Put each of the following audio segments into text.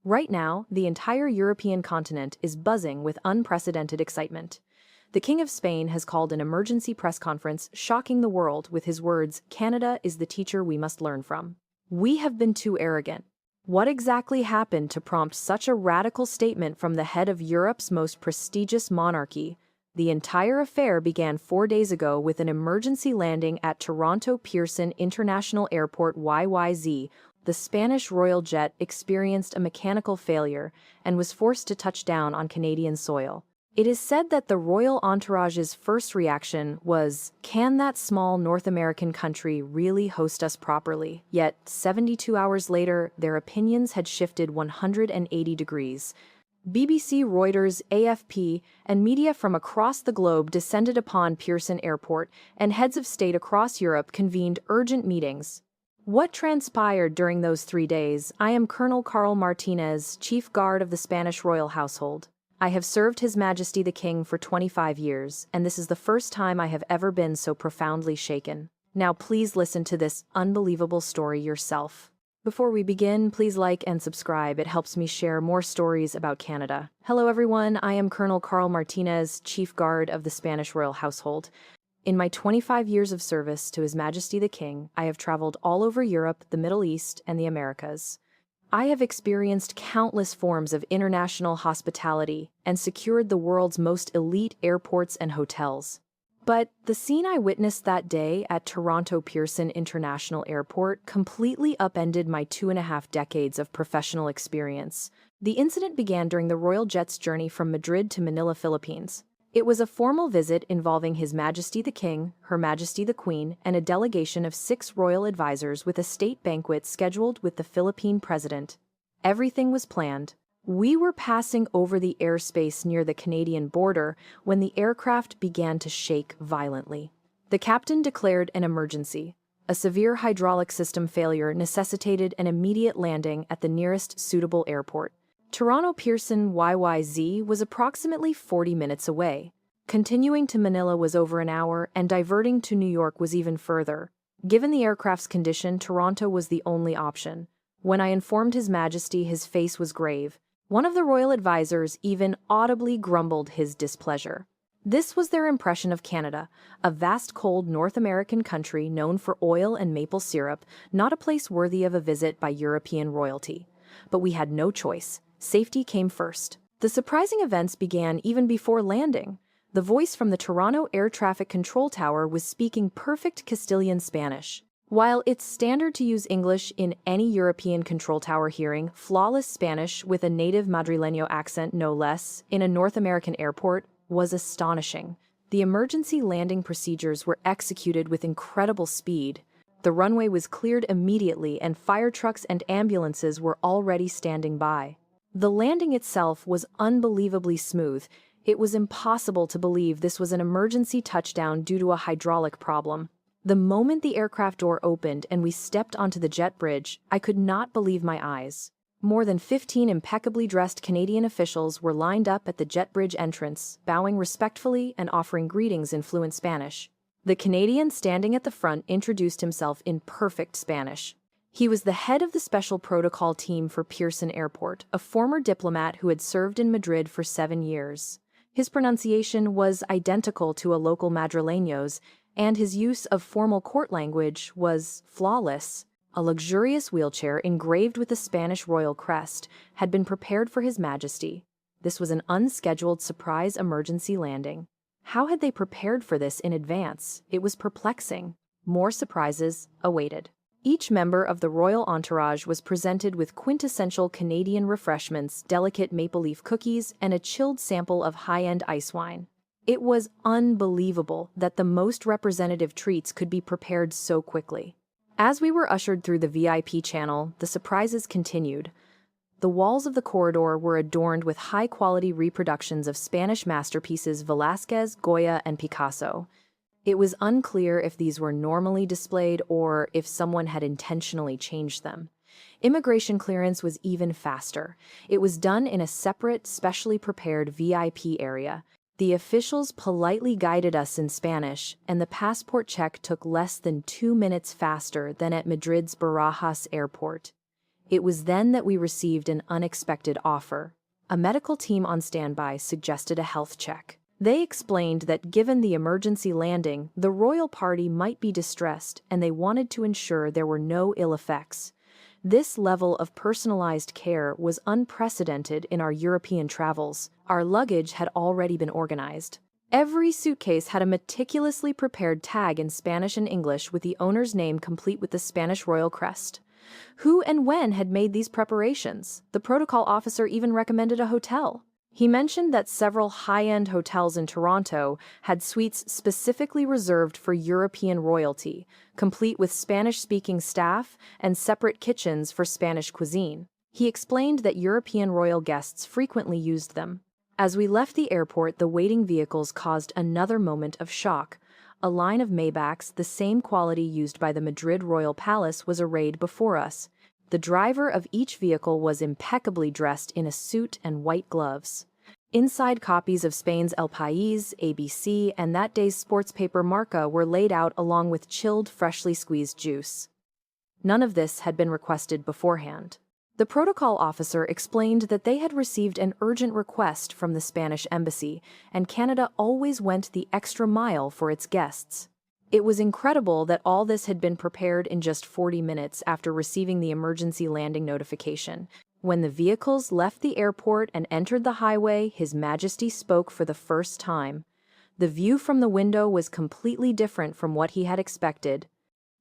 Right now, the entire European continent is buzzing with unprecedented excitement. The King of Spain has called an emergency press conference, shocking the world with his words, "Canada is the teacher we must learn from." We have been too arrogant. What exactly happened to prompt such a radical statement from the head of Europe's most prestigious monarchy? The entire affair began 4 days ago with an emergency landing at Toronto Pearson International Airport YYZ. The Spanish royal jet experienced a mechanical failure and was forced to touch down on Canadian soil. It is said that the royal entourage's first reaction was, "Can that small North American country really host us properly?" Yet, 72 hours later, their opinions had shifted 180 degrees. BBC, Reuters, AFP, and media from across the globe descended upon Pearson Airport, and heads of state across Europe convened urgent meetings. What transpired during those 3 days? I am Colonel Carl Martinez, Chief Guard of the Spanish royal household. I have served His Majesty the King for 25 years, and this is the first time I have ever been so profoundly shaken. Now please listen to this unbelievable story yourself. Before we begin, please like and subscribe. It helps me share more stories about Canada. Hello everyone, I am Colonel Carl Martinez, Chief Guard of the Spanish royal household. In my 25 years of service to His Majesty the King, I have traveled all over Europe, the Middle East, and the Americas. I have experienced countless forms of international hospitality and secured the world's most elite airports and hotels. But the scene I witnessed that day at Toronto Pearson International Airport completely upended my 2.5 decades of professional experience. The incident began during the royal jet's journey from Madrid to Manila, Philippines. It was a formal visit involving His Majesty the King, Her Majesty the Queen, and a delegation of 6 royal advisors with a state banquet scheduled with the Philippine president. Everything was planned. We were passing over the airspace near the Canadian border when the aircraft began to shake violently. The captain declared an emergency. A severe hydraulic system failure necessitated an immediate landing at the nearest suitable airport. Toronto Pearson YYZ was approximately 40 minutes away. Continuing to Manila was over an hour, and diverting to New York was even further. Given the aircraft's condition, Toronto was the only option. When I informed His Majesty, his face was grave. One of the royal advisors even audibly grumbled his displeasure. This was their impression of Canada, a vast cold North American country known for oil and maple syrup, not a place worthy of a visit by European royalty. But we had no choice. Safety came first. The surprising events began even before landing. The voice from the Toronto Air Traffic Control Tower was speaking perfect Castilian Spanish. While it's standard to use English in any European control tower, hearing flawless Spanish with a native Madrileño accent, no less, in a North American airport was astonishing. The emergency landing procedures were executed with incredible speed. The runway was cleared immediately, and fire trucks and ambulances were already standing by. The landing itself was unbelievably smooth. It was impossible to believe this was an emergency touchdown due to a hydraulic problem. The moment the aircraft door opened and we stepped onto the jet bridge, I could not believe my eyes. More than 15 impeccably dressed Canadian officials were lined up at the jet bridge entrance, bowing respectfully and offering greetings in fluent Spanish. The Canadian standing at the front introduced himself in perfect Spanish. He was the head of the special protocol team for Pearson Airport, a former diplomat who had served in Madrid for 7 years. His pronunciation was identical to a local Madrileño's, and his use of formal court language was flawless. A luxurious wheelchair engraved with the Spanish royal crest had been prepared for His Majesty. This was an unscheduled surprise emergency landing. How had they prepared for this in advance? It was perplexing. More surprises awaited. Each member of the royal entourage was presented with quintessential Canadian refreshments, delicate maple leaf cookies, and a chilled sample of high-end ice wine. It was unbelievable that the most representative treats could be prepared so quickly. As we were ushered through the VIP channel, the surprises continued. The walls of the corridor were adorned with high-quality reproductions of Spanish masterpieces Velázquez, Goya, and Picasso. It was unclear if these were normally displayed or if someone had intentionally changed them. Immigration clearance was even faster. It was done in a separate, specially prepared VIP area. The officials politely guided us in Spanish, and the passport check took less than 2 minutes faster than at Madrid's Barajas airport. It was then that we received an unexpected offer. A medical team on standby suggested a health check. They explained that given the emergency landing, the royal party might be distressed and they wanted to ensure there were no ill effects. This level of personalized care was unprecedented in our European travels. Our luggage had already been organized. Every suitcase had a meticulously prepared tag in Spanish and English with the owner's name complete with the Spanish royal crest. Who and when had made these preparations? The protocol officer even recommended a hotel. He mentioned that several high-end hotels in Toronto had suites specifically reserved for European royalty, complete with Spanish-speaking staff and separate kitchens for Spanish cuisine. He explained that European royal guests frequently used them. As we left the airport, the waiting vehicles caused another moment of shock. A line of Maybachs, the same quality used by the Madrid Royal Palace, was arrayed before us. The driver of each vehicle was impeccably dressed in a suit and white gloves. Inside, copies of Spain's El País, ABC, and that day's sports paper Marca were laid out along with chilled, freshly squeezed juice. None of this had been requested beforehand. The protocol officer explained that they had received an urgent request from the Spanish embassy, and Canada always went the extra mile for its guests. It was incredible that all this had been prepared in just 40 minutes after receiving the emergency landing notification. When the vehicles left the airport and entered the highway, His Majesty spoke for the first time. The view from the window was completely different from what he had expected.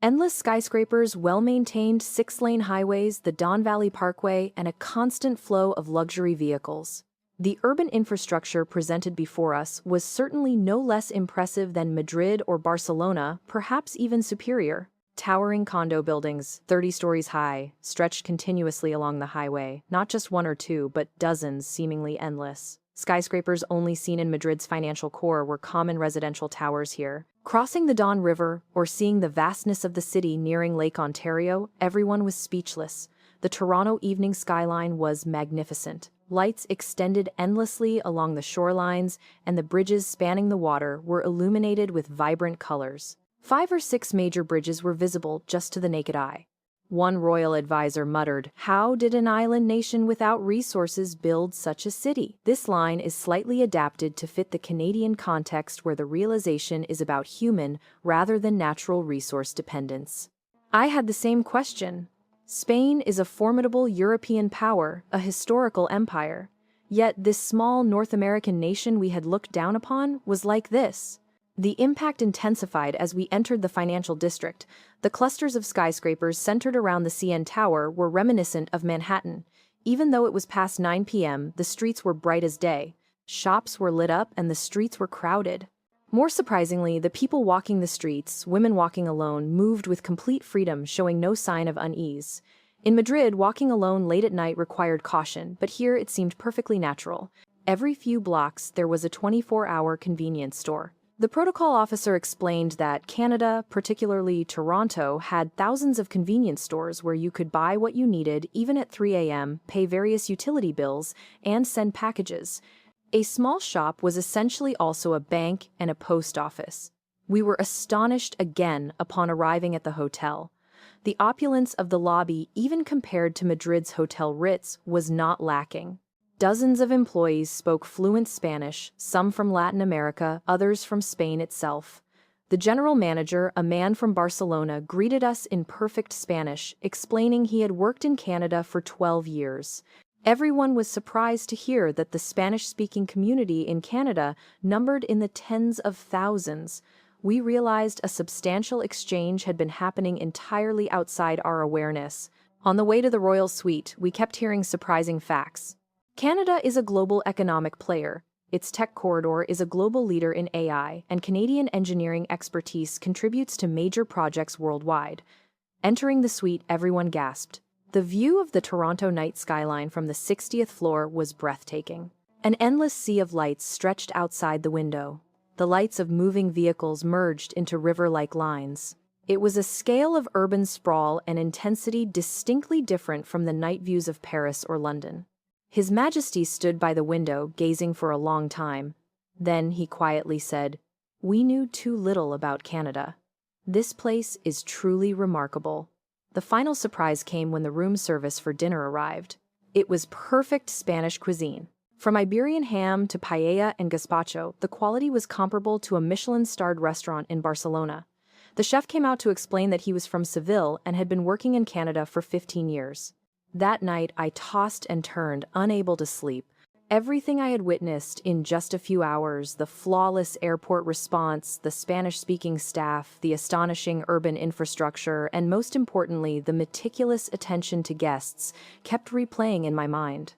Endless skyscrapers, well-maintained 6-lane highways, the Don Valley Parkway, and a constant flow of luxury vehicles. The urban infrastructure presented before us was certainly no less impressive than Madrid or Barcelona, perhaps even superior. Towering condo buildings, 30 stories high, stretched continuously along the highway, not just one or two, but dozens, seemingly endless. Skyscrapers only seen in Madrid's financial core were common residential towers here. Crossing the Don River, or seeing the vastness of the city nearing Lake Ontario, everyone was speechless. The Toronto evening skyline was magnificent. Lights extended endlessly along the shorelines, and the bridges spanning the water were illuminated with vibrant colors. 5 or 6 major bridges were visible just to the naked eye. One royal advisor muttered, "How did an island nation without resources build such a city?" This line is slightly adapted to fit the Canadian context where the realization is about human rather than natural resource dependence. I had the same question. Spain is a formidable European power, a historical empire. Yet this small North American nation we had looked down upon was like this. The impact intensified as we entered the financial district. The clusters of skyscrapers centered around the CN Tower were reminiscent of Manhattan. Even though it was past 9 p.m., the streets were bright as day. Shops were lit up and the streets were crowded. More surprisingly, the people walking the streets, women walking alone, moved with complete freedom, showing no sign of unease. In Madrid, walking alone late at night required caution, but here it seemed perfectly natural. Every few blocks, there was a 24-hour convenience store. The protocol officer explained that Canada, particularly Toronto, had thousands of convenience stores where you could buy what you needed even at 3 a.m., pay various utility bills, and send packages. A small shop was essentially also a bank and a post office. We were astonished again upon arriving at the hotel. The opulence of the lobby, even compared to Madrid's Hotel Ritz, was not lacking. Dozens of employees spoke fluent Spanish, some from Latin America, others from Spain itself. The general manager, a man from Barcelona, greeted us in perfect Spanish, explaining he had worked in Canada for 12 years. Everyone was surprised to hear that the Spanish-speaking community in Canada numbered in the tens of thousands. We realized a substantial exchange had been happening entirely outside our awareness. On the way to the royal suite, we kept hearing surprising facts. Canada is a global economic player. Its tech corridor is a global leader in AI, and Canadian engineering expertise contributes to major projects worldwide. Entering the suite, everyone gasped. The view of the Toronto night skyline from the 60th floor was breathtaking. An endless sea of lights stretched outside the window. The lights of moving vehicles merged into river-like lines. It was a scale of urban sprawl and intensity distinctly different from the night views of Paris or London. His Majesty stood by the window, gazing for a long time. Then he quietly said, "We knew too little about Canada. This place is truly remarkable." The final surprise came when the room service for dinner arrived. It was perfect Spanish cuisine. From Iberian ham to paella and gazpacho, the quality was comparable to a Michelin-starred restaurant in Barcelona. The chef came out to explain that he was from Seville and had been working in Canada for 15 years. That night, I tossed and turned, unable to sleep. Everything I had witnessed in just a few hours, the flawless airport response, the Spanish-speaking staff, the astonishing urban infrastructure, and most importantly, the meticulous attention to guests, kept replaying in my mind.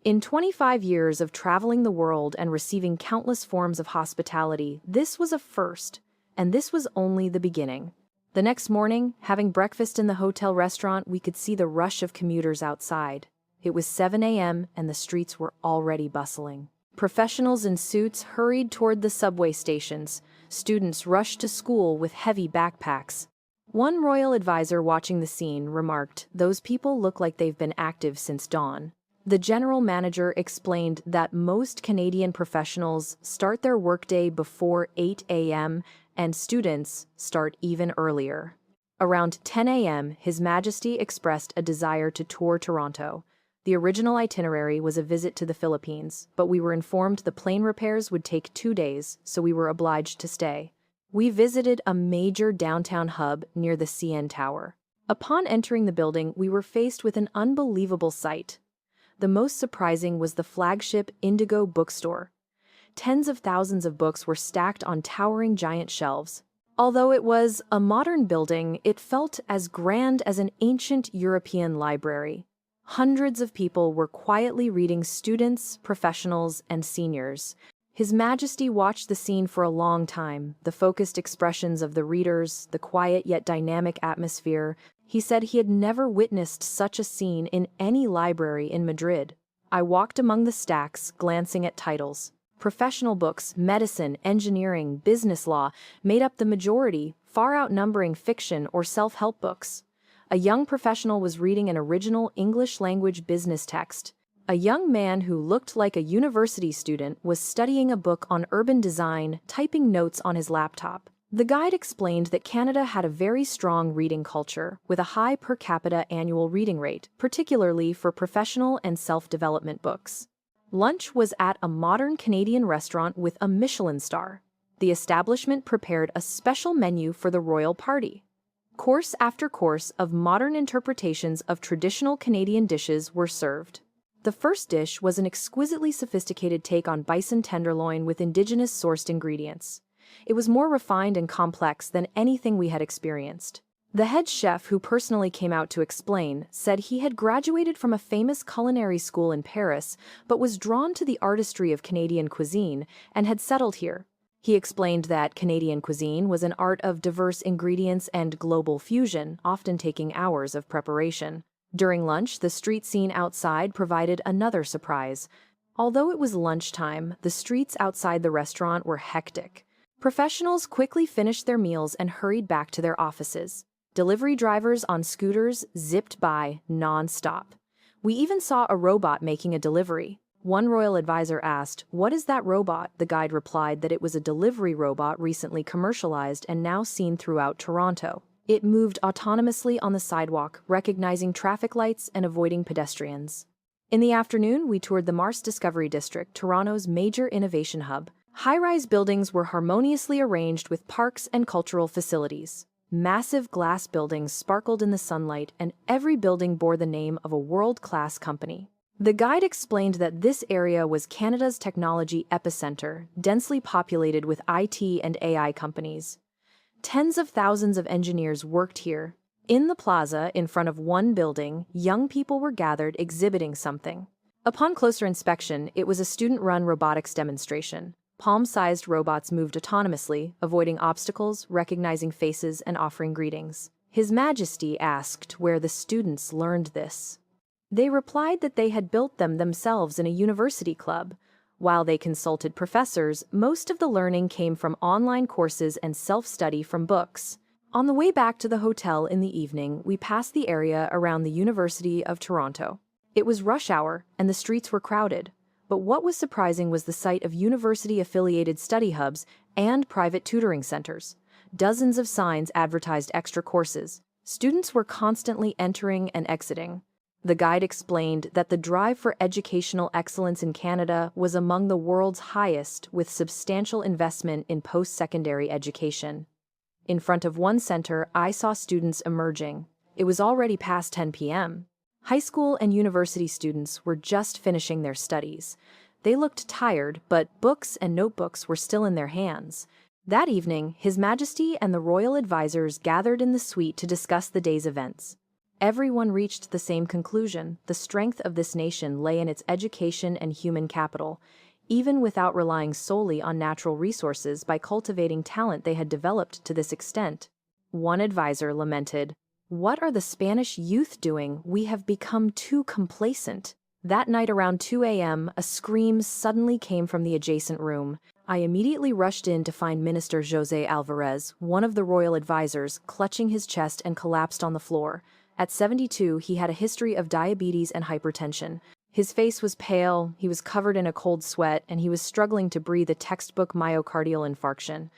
In 25 years of traveling the world and receiving countless forms of hospitality, this was a first, and this was only the beginning. The next morning, having breakfast in the hotel restaurant, we could see the rush of commuters outside. It was 7 a.m. and the streets were already bustling. Professionals in suits hurried toward the subway stations. Students rushed to school with heavy backpacks. One royal advisor watching the scene remarked, "Those people look like they've been active since dawn." The general manager explained that most Canadian professionals start their workday before 8 a.m. and students start even earlier. Around 10 a.m., His Majesty expressed a desire to tour Toronto. The original itinerary was a visit to the Philippines, but we were informed the plane repairs would take 2 days, so we were obliged to stay. We visited a major downtown hub near the CN Tower. Upon entering the building, we were faced with an unbelievable sight. The most surprising was the flagship Indigo bookstore. Tens of thousands of books were stacked on towering giant shelves. Although it was a modern building, it felt as grand as an ancient European library. Hundreds of people were quietly reading, students, professionals, and seniors. His Majesty watched the scene for a long time, the focused expressions of the readers, the quiet yet dynamic atmosphere. He said he had never witnessed such a scene in any library in Madrid. I walked among the stacks, glancing at titles. Professional books, medicine, engineering, business law made up the majority, far outnumbering fiction or self-help books. A young professional was reading an original English-language business text. A young man who looked like a university student was studying a book on urban design, typing notes on his laptop. The guide explained that Canada had a very strong reading culture, with a high per capita annual reading rate, particularly for professional and self-development books. Lunch was at a modern Canadian restaurant with a Michelin star. The establishment prepared a special menu for the royal party. Course after course of modern interpretations of traditional Canadian dishes were served. The first dish was an exquisitely sophisticated take on bison tenderloin with indigenous sourced ingredients. It was more refined and complex than anything we had experienced. The head chef, who personally came out to explain, said he had graduated from a famous culinary school in Paris, but was drawn to the artistry of Canadian cuisine and had settled here. He explained that Canadian cuisine was an art of diverse ingredients and global fusion, often taking hours of preparation. During lunch, the street scene outside provided another surprise. Although it was lunchtime, the streets outside the restaurant were hectic. Professionals quickly finished their meals and hurried back to their offices. Delivery drivers on scooters zipped by non-stop. We even saw a robot making a delivery. One royal advisor asked, "What is that robot?" The guide replied that it was a delivery robot recently commercialized and now seen throughout Toronto. It moved autonomously on the sidewalk, recognizing traffic lights and avoiding pedestrians. In the afternoon, we toured the Mars Discovery District, Toronto's major innovation hub. High-rise buildings were harmoniously arranged with parks and cultural facilities. Massive glass buildings sparkled in the sunlight, and every building bore the name of a world-class company. The guide explained that this area was Canada's technology epicenter, densely populated with IT and AI companies. Tens of thousands of engineers worked here. In the plaza, in front of one building, young people were gathered exhibiting something. Upon closer inspection, it was a student-run robotics demonstration. Palm-sized robots moved autonomously, avoiding obstacles, recognizing faces, and offering greetings. His Majesty asked where the students learned this. They replied that they had built them themselves in a university club. While they consulted professors, most of the learning came from online courses and self-study from books. On the way back to the hotel in the evening, we passed the area around the University of Toronto. It was rush hour, and the streets were crowded. But what was surprising was the sight of university-affiliated study hubs and private tutoring centers. Dozens of signs advertised extra courses. Students were constantly entering and exiting. The guide explained that the drive for educational excellence in Canada was among the world's highest, with substantial investment in post-secondary education. In front of one center, I saw students emerging. It was already past 10 p.m. High school and university students were just finishing their studies. They looked tired, but books and notebooks were still in their hands. That evening, His Majesty and the royal advisors gathered in the suite to discuss the day's events. Everyone reached the same conclusion: the strength of this nation lay in its education and human capital. Even without relying solely on natural resources, by cultivating talent they had developed to this extent. One advisor lamented, "What are the Spanish youth doing? We have become too complacent." That night around 2 a.m., a scream suddenly came from the adjacent room. I immediately rushed in to find Minister José Alvarez, one of the royal advisors, clutching his chest and collapsed on the floor. At 72, he had a history of diabetes and hypertension. His face was pale, he was covered in a cold sweat, and he was struggling to breathe, a textbook myocardial infarction.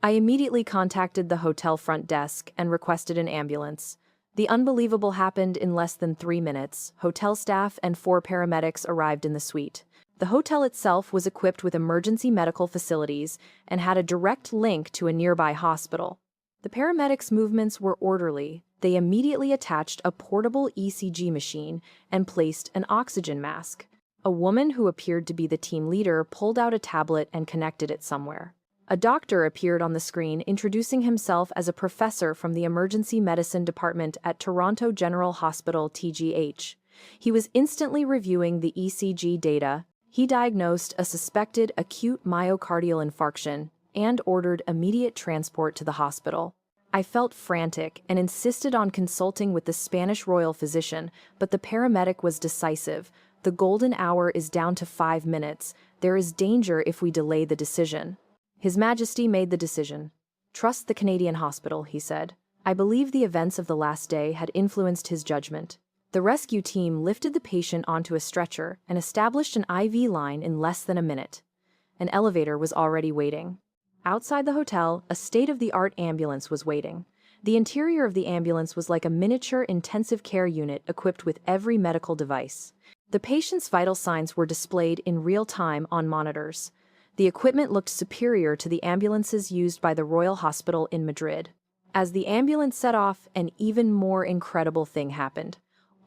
I immediately contacted the hotel front desk and requested an ambulance. The unbelievable happened in less than 3 minutes. Hotel staff and 4 paramedics arrived in the suite. The hotel itself was equipped with emergency medical facilities and had a direct link to a nearby hospital. The paramedics' movements were orderly. They immediately attached a portable ECG machine and placed an oxygen mask. A woman who appeared to be the team leader pulled out a tablet and connected it somewhere. A doctor appeared on the screen, introducing himself as a professor from the Emergency Medicine Department at Toronto General Hospital (TGH). He was instantly reviewing the ECG data. He diagnosed a suspected acute myocardial infarction and ordered immediate transport to the hospital. I felt frantic and insisted on consulting with the Spanish royal physician, but the paramedic was decisive. "The golden hour is down to 5 minutes. There is danger if we delay the decision." His Majesty made the decision. "Trust the Canadian hospital," he said. I believe the events of the last day had influenced his judgment. The rescue team lifted the patient onto a stretcher and established an IV line in less than a minute. An elevator was already waiting. Outside the hotel, a state-of-the-art ambulance was waiting. The interior of the ambulance was like a miniature intensive care unit equipped with every medical device. The patient's vital signs were displayed in real time on monitors. The equipment looked superior to the ambulances used by the Royal Hospital in Madrid. As the ambulance set off, an even more incredible thing happened.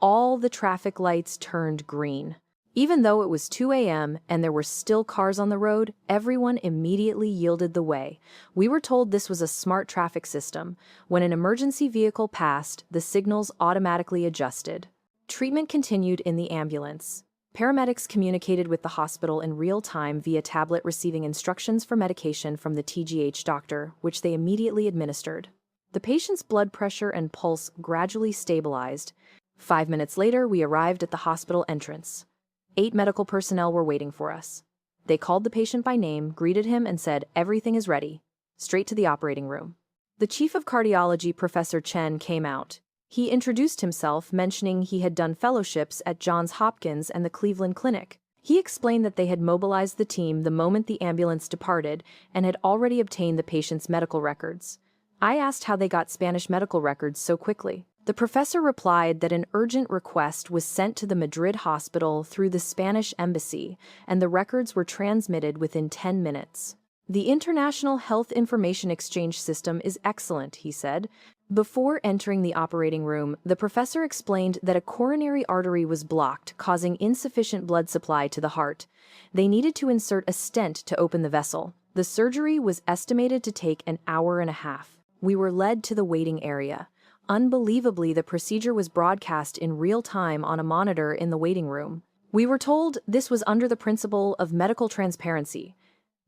All the traffic lights turned green. Even though it was 2 a.m. and there were still cars on the road, everyone immediately yielded the way. We were told this was a smart traffic system. When an emergency vehicle passed, the signals automatically adjusted. Treatment continued in the ambulance. Paramedics communicated with the hospital in real time via tablet, receiving instructions for medication from the TGH doctor, which they immediately administered. The patient's blood pressure and pulse gradually stabilized. 5 minutes later, we arrived at the hospital entrance. 8 medical personnel were waiting for us. They called the patient by name, greeted him, and said, "Everything is ready." Straight to the operating room. The chief of cardiology, Professor Chen, came out. He introduced himself, mentioning he had done fellowships at Johns Hopkins and the Cleveland Clinic. He explained that they had mobilized the team the moment the ambulance departed and had already obtained the patient's medical records. I asked how they got Spanish medical records so quickly. The professor replied that an urgent request was sent to the Madrid hospital through the Spanish embassy, and the records were transmitted within 10 minutes. "The International Health Information Exchange System is excellent," he said. Before entering the operating room, the professor explained that a coronary artery was blocked, causing insufficient blood supply to the heart. They needed to insert a stent to open the vessel. The surgery was estimated to take an hour and a half. We were led to the waiting area. Unbelievably, the procedure was broadcast in real time on a monitor in the waiting room. We were told this was under the principle of medical transparency.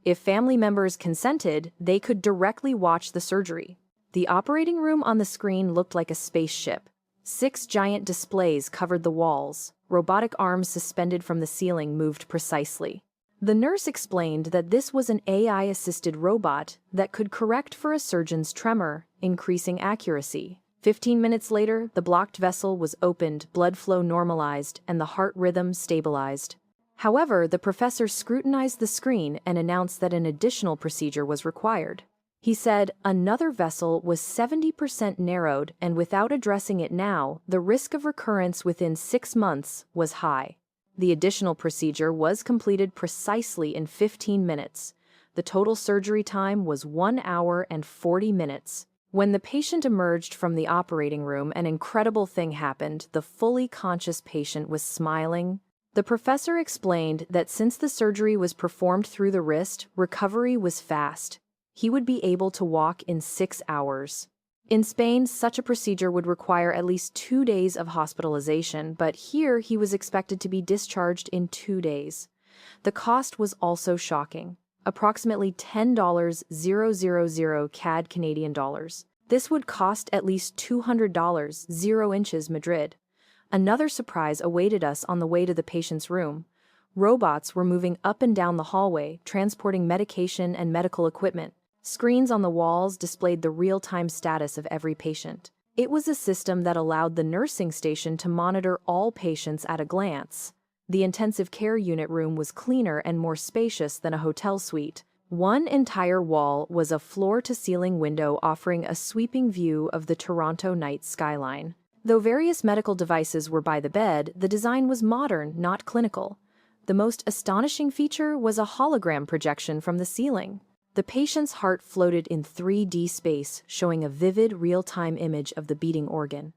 If family members consented, they could directly watch the surgery. The operating room on the screen looked like a spaceship. 6 giant displays covered the walls. Robotic arms suspended from the ceiling moved precisely. The nurse explained that this was an AI-assisted robot that could correct for a surgeon's tremor, increasing accuracy. 15 minutes later, the blocked vessel was opened, blood flow normalized, and the heart rhythm stabilized. However, the professor scrutinized the screen and announced that an additional procedure was required. He said another vessel was 70% narrowed, and without addressing it now, the risk of recurrence within 6 months was high. The additional procedure was completed precisely in 15 minutes. The total surgery time was 1 hour and 40 minutes. When the patient emerged from the operating room, an incredible thing happened. The fully conscious patient was smiling. The professor explained that since the surgery was performed through the wrist, recovery was fast. He would be able to walk in 6 hours. In Spain, such a procedure would require at least 2 days of hospitalization, but here he was expected to be discharged in 2 days. The cost was also shocking. Approximately $10,000 CAD Canadian dollars. This would cost at least $200 0 inches Madrid. Another surprise awaited us on the way to the patient's room. Robots were moving up and down the hallway, transporting medication and medical equipment. Screens on the walls displayed the real-time status of every patient. It was a system that allowed the nursing station to monitor all patients at a glance. The intensive care unit room was cleaner and more spacious than a hotel suite. One entire wall was a floor-to-ceiling window offering a sweeping view of the Toronto night skyline. Though various medical devices were by the bed, the design was modern, not clinical. The most astonishing feature was a hologram projection from the ceiling. The patient's heart floated in 3D space, showing a vivid, real-time image of the beating organ.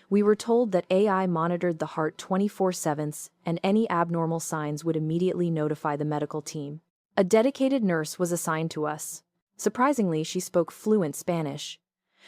We were told that AI monitored the heart 24/7, and any abnormal signs would immediately notify the medical team. A dedicated nurse was assigned to us. Surprisingly, she spoke fluent Spanish.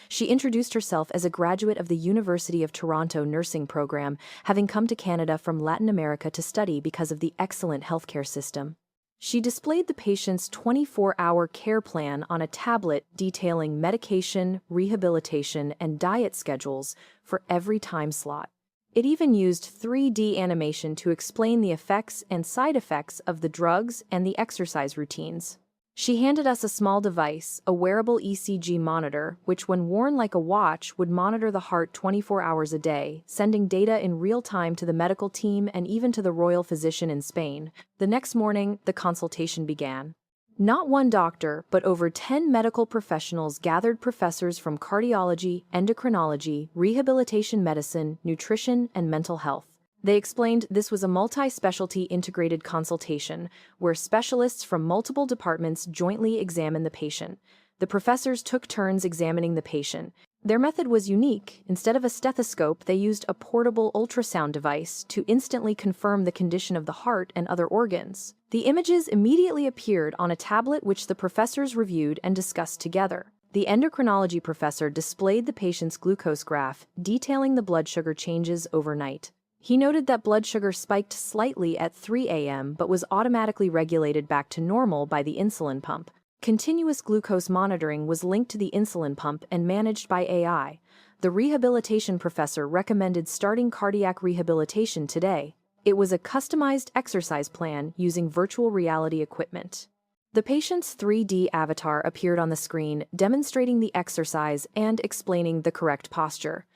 She introduced herself as a graduate of the University of Toronto nursing program, having come to Canada from Latin America to study because of the excellent healthcare system. She displayed the patient's 24-hour care plan on a tablet detailing medication, rehabilitation, and diet schedules for every time slot. It even used 3D animation to explain the effects and side effects of the drugs and the exercise routines. She handed us a small device, a wearable ECG monitor, which when worn like a watch would monitor the heart 24 hours a day, sending data in real time to the medical team and even to the royal physician in Spain. The next morning, the consultation began. Not one doctor, but over 10 medical professionals gathered, professors from cardiology, endocrinology, rehabilitation medicine, nutrition, and mental health. They explained this was a multi-specialty integrated consultation where specialists from multiple departments jointly examined the patient. The professors took turns examining the patient. Their method was unique. Instead of a stethoscope, they used a portable ultrasound device to instantly confirm the condition of the heart and other organs. The images immediately appeared on a tablet which the professors reviewed and discussed together. The endocrinology professor displayed the patient's glucose graph, detailing the blood sugar changes overnight. He noted that blood sugar spiked slightly at 3 a.m. but was automatically regulated back to normal by the insulin pump. Continuous glucose monitoring was linked to the insulin pump and managed by AI. The rehabilitation professor recommended starting cardiac rehabilitation today. It was a customized exercise plan using virtual reality equipment. The patient's 3D avatar appeared on the screen, demonstrating the exercise and explaining the correct posture.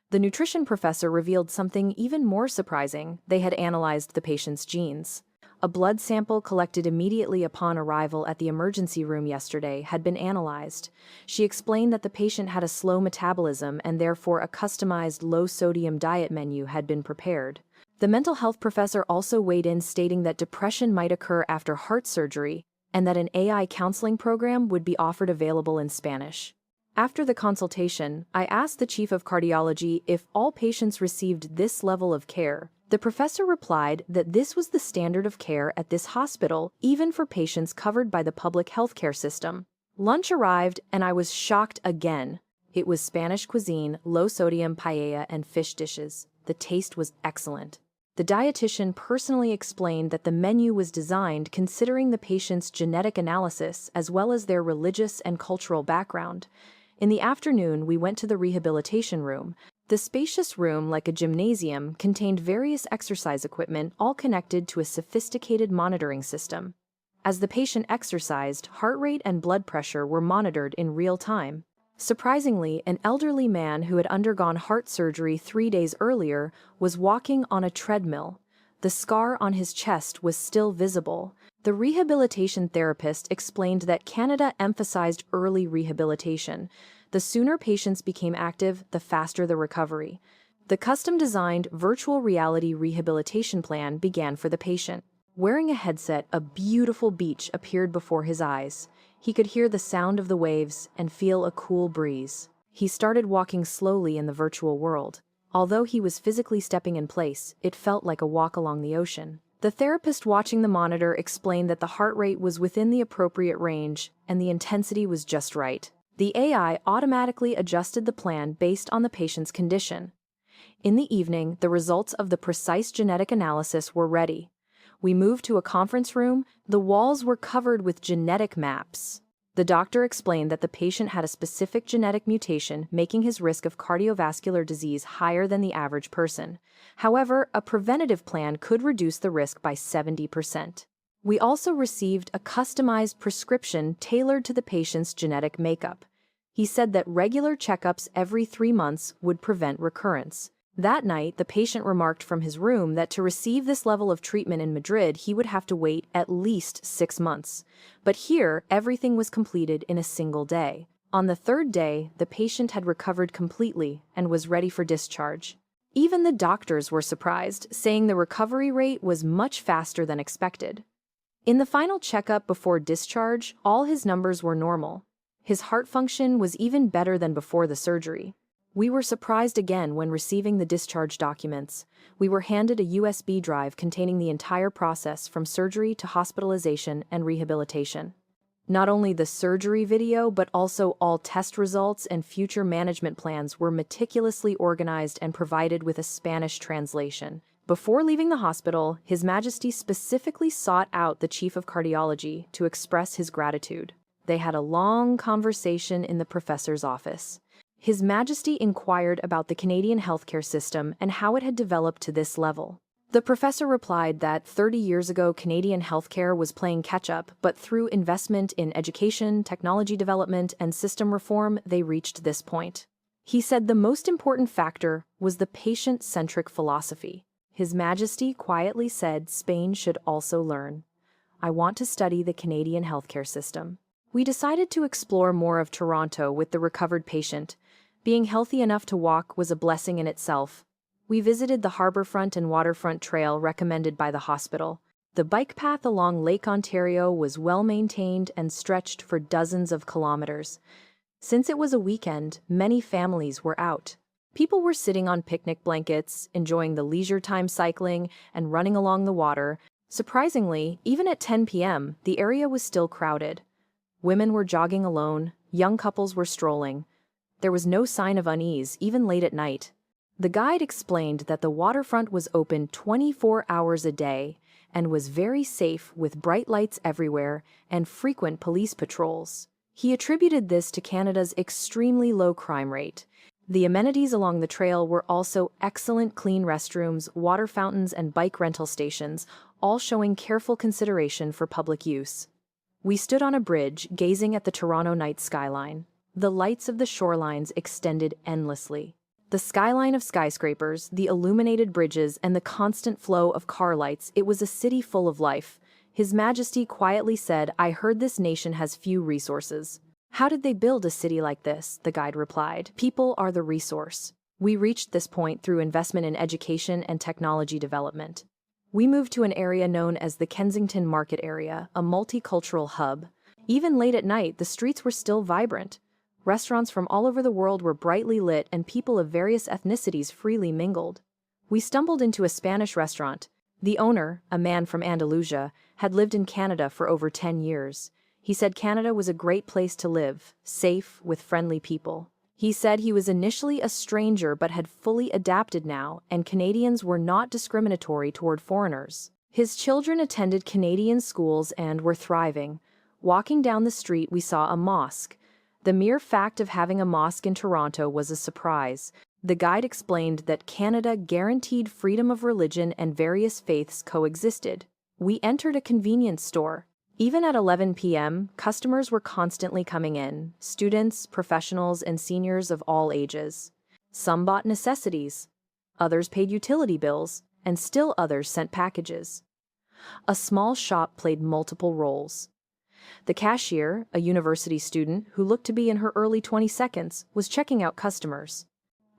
The nutrition professor revealed something even more surprising. They had analyzed the patient's genes. A blood sample collected immediately upon arrival at the emergency room yesterday had been analyzed. She explained that the patient had a slow metabolism and therefore a customized low-sodium diet menu had been prepared. The mental health professor also weighed in, stating that depression might occur after heart surgery and that an AI counseling program would be offered available in Spanish. After the consultation, I asked the chief of cardiology if all patients received this level of care. The professor replied that this was the standard of care at this hospital, even for patients covered by the public healthcare system. Lunch arrived, and I was shocked again. It was Spanish cuisine, low-sodium paella, and fish dishes. The taste was excellent. The dietitian personally explained that the menu was designed considering the patient's genetic analysis as well as their religious and cultural background. In the afternoon, we went to the rehabilitation room. The spacious room, like a gymnasium, contained various exercise equipment, all connected to a sophisticated monitoring system. As the patient exercised, heart rate and blood pressure were monitored in real time. Surprisingly, an elderly man who had undergone heart surgery 3 days earlier was walking on a treadmill. The scar on his chest was still visible. The rehabilitation therapist explained that Canada emphasized early rehabilitation. The sooner patients became active, the faster the recovery. The custom-designed virtual reality rehabilitation plan began for the patient. Wearing a headset, a beautiful beach appeared before his eyes. He could hear the sound of the waves and feel a cool breeze. He started walking slowly in the virtual world. Although he was physically stepping in place, it felt like a walk along the ocean. The therapist watching the monitor explained that the heart rate was within the appropriate range and the intensity was just right. The AI automatically adjusted the plan based on the patient's condition. In the evening, the results of the precise genetic analysis were ready. We moved to a conference room. The walls were covered with genetic maps. The doctor explained that the patient had a specific genetic mutation, making his risk of cardiovascular disease higher than the average person. However, a preventative plan could reduce the risk by 70%. We also received a customized prescription tailored to the patient's genetic makeup. He said that regular checkups every 3 months would prevent recurrence. That night, the patient remarked from his room that to receive this level of treatment in Madrid, he would have to wait at least 6 months. But here, everything was completed in a single day. On the third day, the patient had recovered completely and was ready for discharge. Even the doctors were surprised, saying the recovery rate was much faster than expected. In the final checkup before discharge, all his numbers were normal. His heart function was even better than before the surgery. We were surprised again when receiving the discharge documents. We were handed a USB drive containing the entire process from surgery to hospitalization and rehabilitation. Not only the surgery video, but also all test results and future management plans were meticulously organized and provided with a Spanish translation. Before leaving the hospital, His Majesty specifically sought out the Chief of Cardiology to express his gratitude. They had a long conversation in the professor's office. His Majesty inquired about the Canadian healthcare system and how it had developed to this level. The professor replied that 30 years ago Canadian healthcare was playing catch-up, but through investment in education, technology development, and system reform, they reached this point. He said the most important factor was the patient-centric philosophy. His Majesty quietly said Spain should also learn. I want to study the Canadian healthcare system. We decided to explore more of Toronto with the recovered patient. Being healthy enough to walk was a blessing in itself. We visited the harborfront and waterfront trail recommended by the hospital. The bike path along Lake Ontario was well maintained and stretched for dozens of kilometers. Since it was a weekend, many families were out. People were sitting on picnic blankets, enjoying the leisure time cycling and running along the water. Surprisingly, even at 10 p.m., the area was still crowded. Women were jogging alone, young couples were strolling. There was no sign of unease, even late at night. The guide explained that the waterfront was open 24 hours a day and was very safe with bright lights everywhere and frequent police patrols. He attributed this to Canada's extremely low crime rate. The amenities along the trail were also excellent clean restrooms, water fountains, and bike rental stations, all showing careful consideration for public use. We stood on a bridge, gazing at the Toronto night skyline. The lights of the shorelines extended endlessly. The skyline of skyscrapers, the illuminated bridges, and the constant flow of car lights, it was a city full of life. His Majesty quietly said, I heard this nation has few resources. How did they build a city like this? The guide replied. People are the resource. We reached this point through investment in education and technology development. We moved to an area known as the Kensington Market Area, a multicultural hub. Even late at night, the streets were still vibrant. Restaurants from all over the world were brightly lit and people of various ethnicities freely mingled. We stumbled into a Spanish restaurant. The owner, a man from Andalusia, had lived in Canada for over 10 years. He said Canada was a great place to live, safe, with friendly people. He said he was initially a stranger but had fully adapted now, and Canadians were not discriminatory toward foreigners. His children attended Canadian schools and were thriving. Walking down the street, we saw a mosque. The mere fact of having a mosque in Toronto was a surprise. The guide explained that Canada guaranteed freedom of religion and various faiths coexisted. We entered a convenience store. Even at 11 p.m., customers were constantly coming in, students, professionals, and seniors of all ages. Some bought necessities. Others paid utility bills, and still others sent packages. A small shop played multiple roles. The cashier, a university student who looked to be in her early 22nd, was checking out customers.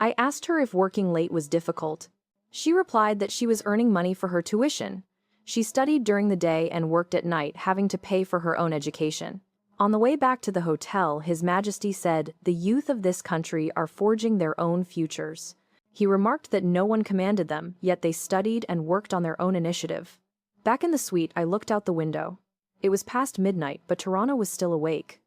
I asked her if working late was difficult. She replied that she was earning money for her tuition. She studied during the day and worked at night, having to pay for her own education. On the way back to the hotel, His Majesty said, "The youth of this country are forging their own futures." He remarked that no one commanded them, yet they studied and worked on their own initiative. Back in the suite, I looked out the window. It was past midnight, but Toronto was still awake.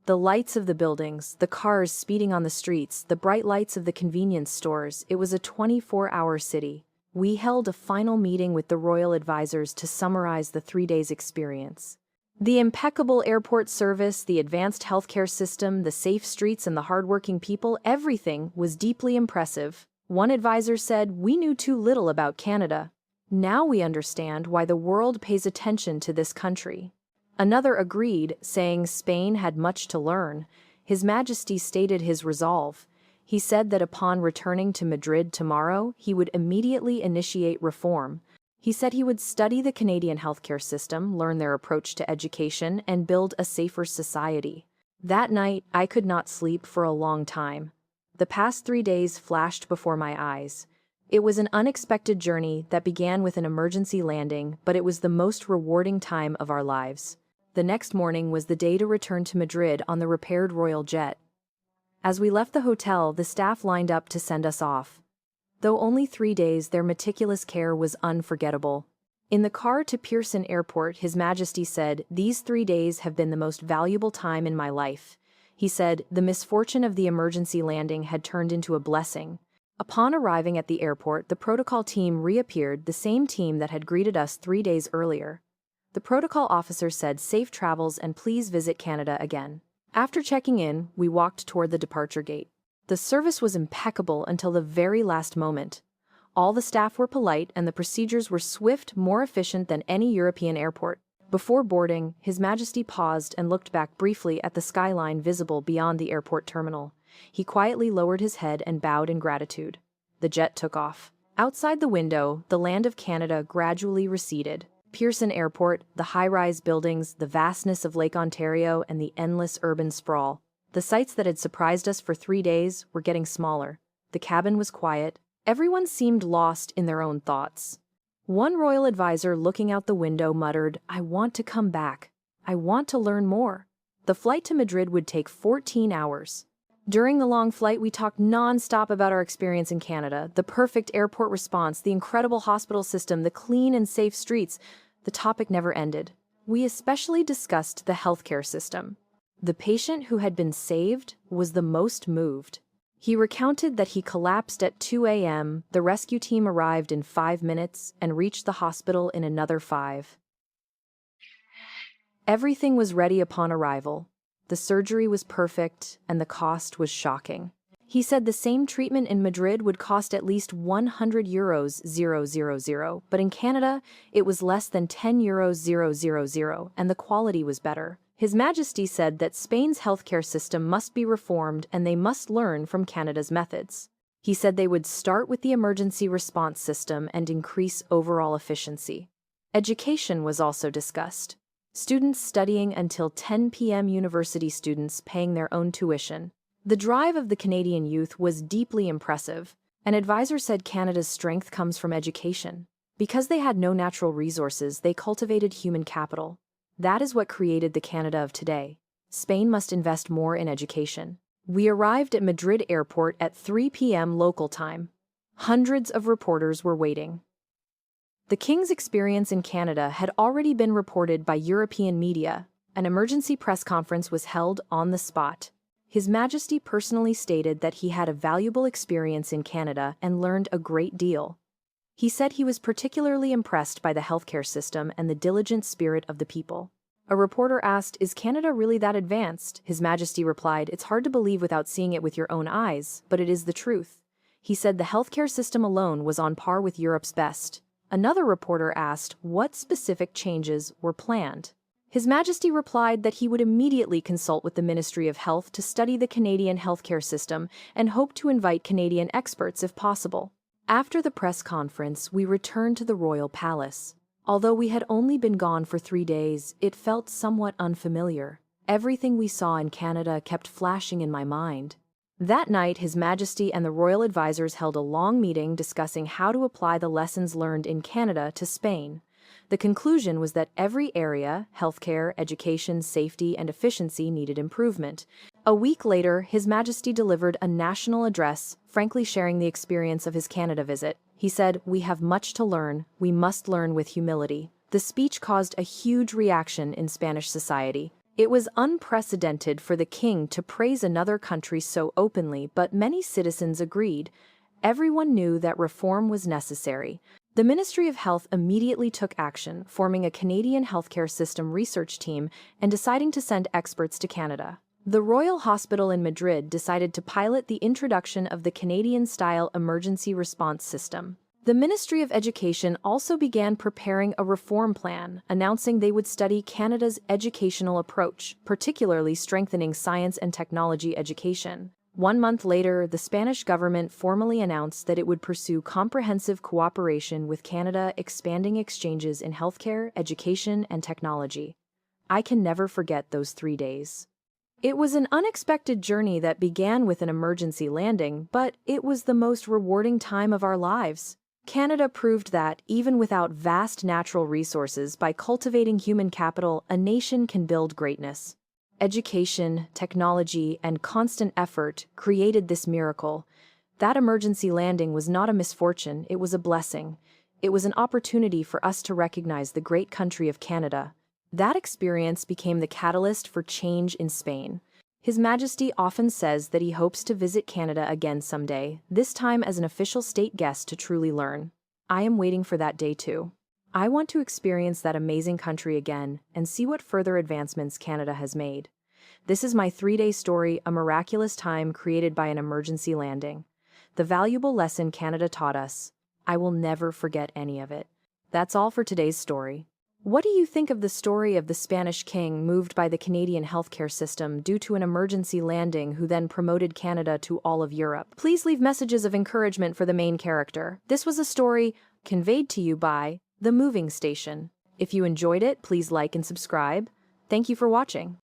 The lights of the buildings, the cars speeding on the streets, the bright lights of the convenience stores, it was a 24-hour city. We held a final meeting with the royal advisors to summarize the 3 days experience. The impeccable airport service, the advanced healthcare system, the safe streets, and the hardworking people, everything was deeply impressive. One advisor said, "We knew too little about Canada. Now we understand why the world pays attention to this country." Another agreed, saying Spain had much to learn. His Majesty stated his resolve. He said that upon returning to Madrid tomorrow, he would immediately initiate reform. He said he would study the Canadian healthcare system, learn their approach to education, and build a safer society. That night, I could not sleep for a long time. The past 3 days flashed before my eyes. It was an unexpected journey that began with an emergency landing, but it was the most rewarding time of our lives. The next morning was the day to return to Madrid on the repaired royal jet. As we left the hotel, the staff lined up to send us off. Though only 3 days, their meticulous care was unforgettable. In the car to Pearson Airport, His Majesty said, "These 3 days have been the most valuable time in my life." He said, "The misfortune of the emergency landing had turned into a blessing." Upon arriving at the airport, the protocol team reappeared, the same team that had greeted us 3 days earlier. The protocol officer said, "Safe travels and please visit Canada again." After checking in, we walked toward the departure gate. The service was impeccable until the very last moment. All the staff were polite and the procedures were swift, more efficient than any European airport. Before boarding, His Majesty paused and looked back briefly at the skyline visible beyond the airport terminal. He quietly lowered his head and bowed in gratitude. The jet took off. Outside the window, the land of Canada gradually receded. Pearson Airport, the high-rise buildings, the vastness of Lake Ontario, and the endless urban sprawl. The sights that had surprised us for 3 days were getting smaller. The cabin was quiet. Everyone seemed lost in their own thoughts. One royal advisor looking out the window muttered, "I want to come back. I want to learn more." The flight to Madrid would take 14 hours. During the long flight, we talked non-stop about our experience in Canada, the perfect airport response, the incredible hospital system, the clean and safe streets. The topic never ended. We especially discussed the healthcare system. The patient who had been saved was the most moved. He recounted that he collapsed at 2 a.m., the rescue team arrived in 5 minutes, and reached the hospital in another 5. Everything was ready upon arrival. The surgery was perfect, and the cost was shocking. He said the same treatment in Madrid would cost at least €100,000, but in Canada, it was less than €10,000, and the quality was better. His Majesty said that Spain's healthcare system must be reformed and they must learn from Canada's methods. He said they would start with the emergency response system and increase overall efficiency. Education was also discussed. Students studying until 10 p.m. university students paying their own tuition. The drive of the Canadian youth was deeply impressive. An advisor said Canada's strength comes from education. Because they had no natural resources, they cultivated human capital. That is what created the Canada of today. Spain must invest more in education. We arrived at Madrid Airport at 3 p.m. local time. Hundreds of reporters were waiting. The King's experience in Canada had already been reported by European media. An emergency press conference was held on the spot. His Majesty personally stated that he had a valuable experience in Canada and learned a great deal. He said he was particularly impressed by the healthcare system and the diligent spirit of the people. A reporter asked, "Is Canada really that advanced?" His Majesty replied, "It's hard to believe without seeing it with your own eyes, but it is the truth." He said the healthcare system alone was on par with Europe's best. Another reporter asked what specific changes were planned. His Majesty replied that he would immediately consult with the Ministry of Health to study the Canadian healthcare system and hoped to invite Canadian experts if possible. After the press conference, we returned to the Royal Palace. Although we had only been gone for 3 days, it felt somewhat unfamiliar. Everything we saw in Canada kept flashing in my mind. That night, His Majesty and the royal advisors held a long meeting discussing how to apply the lessons learned in Canada to Spain. The conclusion was that every area, healthcare, education, safety, and efficiency, needed improvement. A week later, His Majesty delivered a national address, frankly sharing the experience of his Canada visit. He said, "We have much to learn. We must learn with humility." The speech caused a huge reaction in Spanish society. It was unprecedented for the king to praise another country so openly, but many citizens agreed. Everyone knew that reform was necessary. The Ministry of Health immediately took action, forming a Canadian healthcare system research team and deciding to send experts to Canada. The Royal Hospital in Madrid decided to pilot the introduction of the Canadian-style emergency response system. The Ministry of Education also began preparing a reform plan, announcing they would study Canada's educational approach, particularly strengthening science and technology education. 1 month later, the Spanish government formally announced that it would pursue comprehensive cooperation with Canada, expanding exchanges in healthcare, education, and technology. I can never forget those 3 days. It was an unexpected journey that began with an emergency landing, but it was the most rewarding time of our lives. Canada proved that, even without vast natural resources, by cultivating human capital, a nation can build greatness. Education, technology, and constant effort created this miracle. That emergency landing was not a misfortune, it was a blessing. It was an opportunity for us to recognize the great country of Canada. That experience became the catalyst for change in Spain. His Majesty often says that he hopes to visit Canada again someday, this time as an official state guest to truly learn. I am waiting for that day too. I want to experience that amazing country again and see what further advancements Canada has made. This is my 3-day story, a miraculous time created by an emergency landing. The valuable lesson Canada taught us. I will never forget any of it. That's all for today's story. What do you think of the story of the Spanish king moved by the Canadian healthcare system due to an emergency landing who then promoted Canada to all of Europe? Please leave messages of encouragement for the main character. This was a story conveyed to you by The Moving Station. If you enjoyed it, please like and subscribe. Thank you for watching.